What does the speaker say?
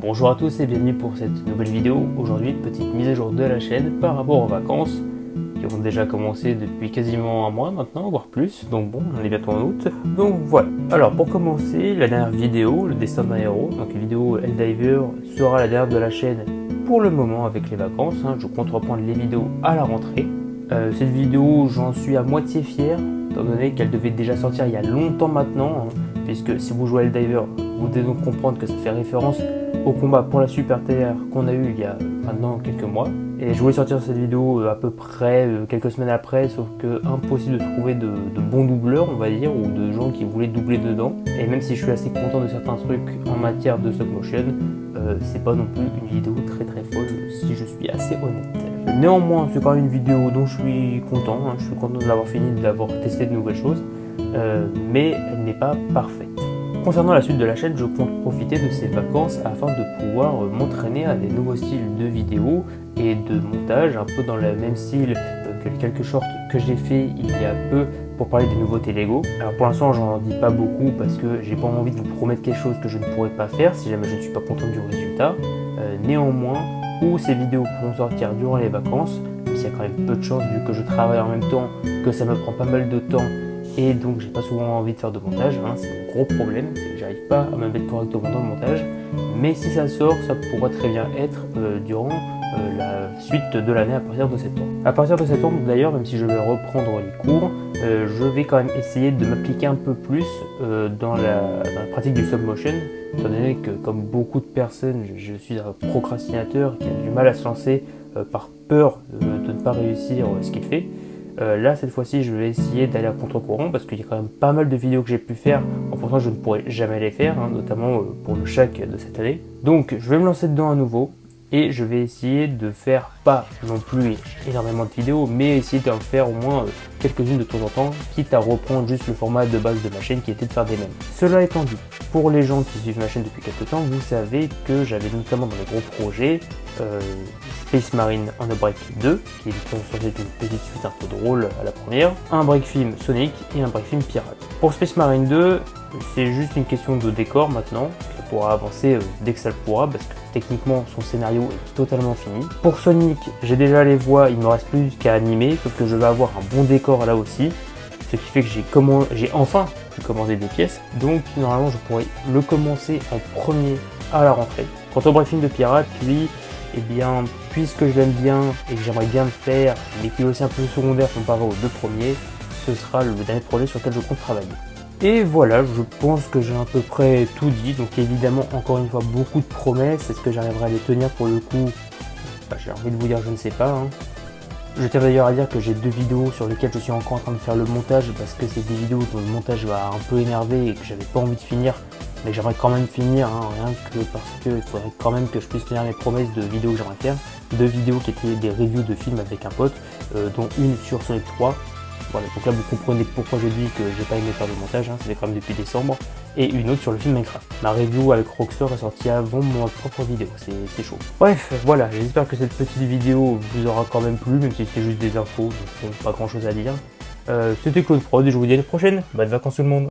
Bonjour à tous et bienvenue pour cette nouvelle vidéo. Aujourd'hui, petite mise à jour de la chaîne par rapport aux vacances qui ont déjà commencé depuis quasiment un mois maintenant, voire plus. Donc bon, on est bientôt en août. Donc voilà. Alors pour commencer, la dernière vidéo, le destin d'un héros, donc la vidéo Helldiver sera la dernière de la chaîne pour le moment avec les vacances. Je compte reprendre les vidéos à la rentrée. Cette vidéo, j'en suis à moitié fier, étant donné qu'elle devait déjà sortir il y a longtemps maintenant, puisque si vous jouez à Helldiver, vous devez donc comprendre que ça fait référence au combat pour la Super TR qu'on a eu il y a maintenant quelques mois. Et je voulais sortir cette vidéo à peu près quelques semaines après, sauf que impossible de trouver de bons doubleurs, on va dire, ou de gens qui voulaient doubler dedans. Et même si je suis assez content de certains trucs en matière de stop motion, c'est pas non plus une vidéo très folle, si je suis assez honnête. Néanmoins, c'est quand même une vidéo dont je suis content, je suis content de l'avoir fini, d'avoir testé de nouvelles choses, mais elle n'est pas parfaite. Concernant la suite de la chaîne, je compte profiter de ces vacances afin de pouvoir m'entraîner à des nouveaux styles de vidéos et de montage, un peu dans le même style que les quelques shorts que j'ai fait il y a peu pour parler des nouveautés Lego. Alors pour l'instant, j'en dis pas beaucoup parce que j'ai pas envie de vous promettre quelque chose que je ne pourrais pas faire si jamais je ne suis pas content du résultat. Néanmoins, où ces vidéos pourront sortir durant les vacances, même s'il y a quand même peu de chance vu que je travaille en même temps, que ça me prend pas mal de temps et donc j'ai pas souvent envie de faire de montage, c'est mon gros problème, c'est que j'arrive pas à me mettre correctement dans le montage. Mais si ça sort, ça pourrait très bien être durant la suite de l'année à partir de septembre. À partir de septembre d'ailleurs, même si je vais reprendre les cours, je vais quand même essayer de m'appliquer un peu plus dans la pratique du stop motion, étant donné que comme beaucoup de personnes, je suis un procrastinateur qui a du mal à se lancer par peur de ne pas réussir ce qu'il fait. Là cette fois-ci je vais essayer d'aller à contre-courant parce qu'il y a quand même pas mal de vidéos que j'ai pu faire en pensant que je ne pourrais jamais les faire, notamment pour le Shaq de cette année. Donc je vais me lancer dedans à nouveau et je vais essayer de faire pas non plus énormément de vidéos, mais essayer d'en faire au moins quelques-unes de temps en temps, quitte à reprendre juste le format de base de ma chaîne qui était de faire des mèmes. Cela étant dit, pour les gens qui suivent ma chaîne depuis quelques temps, vous savez que j'avais notamment dans les gros projets Space Marine on a Break 2, qui est censé être une petite suite un peu drôle à la première, un break film Sonic et un break film Pirate. Pour Space Marine 2, c'est juste une question de décor maintenant, ça pourra avancer dès que ça le pourra, parce que techniquement son scénario est totalement fini. Pour Sonic, j'ai déjà les voix, il ne me reste plus qu'à animer, sauf que je vais avoir un bon décor là aussi, ce qui fait que j'ai enfin pu commander des pièces, donc normalement je pourrais le commencer en premier à la rentrée. Quant au break film de Pirate, lui, eh bien, puisque je l'aime bien et que j'aimerais bien le faire, mais qu'il est aussi un peu secondaire comparé aux deux premiers, ce sera le dernier projet sur lequel je compte travailler. Et voilà, je pense que j'ai à peu près tout dit, donc évidemment, encore une fois, beaucoup de promesses. Est-ce que j'arriverai à les tenir pour le coup? J'ai envie de vous dire, je ne sais pas. Je tiens d'ailleurs à dire que j'ai deux vidéos sur lesquelles je suis encore en train de faire le montage, parce que c'est des vidéos dont le montage va un peu énerver et que j'avais pas envie de finir. Mais j'aimerais quand même finir, rien que parce qu'il faudrait quand même que je puisse tenir mes promesses de vidéos que j'aimerais faire. Deux vidéos qui étaient des reviews de films avec un pote, dont une sur Sonic 3. Voilà, donc là vous comprenez pourquoi je dis que j'ai pas aimé faire le montage, c'était quand même depuis décembre. Et une autre sur le film Minecraft. Ma review avec Rockstar est sortie avant mon propre vidéo, c'est chaud. Bref, voilà, j'espère que cette petite vidéo vous aura quand même plu, même si c'est juste des infos, donc pas grand chose à dire. C'était Claude Prod et je vous dis à la prochaine, bonnes vacances tout le monde.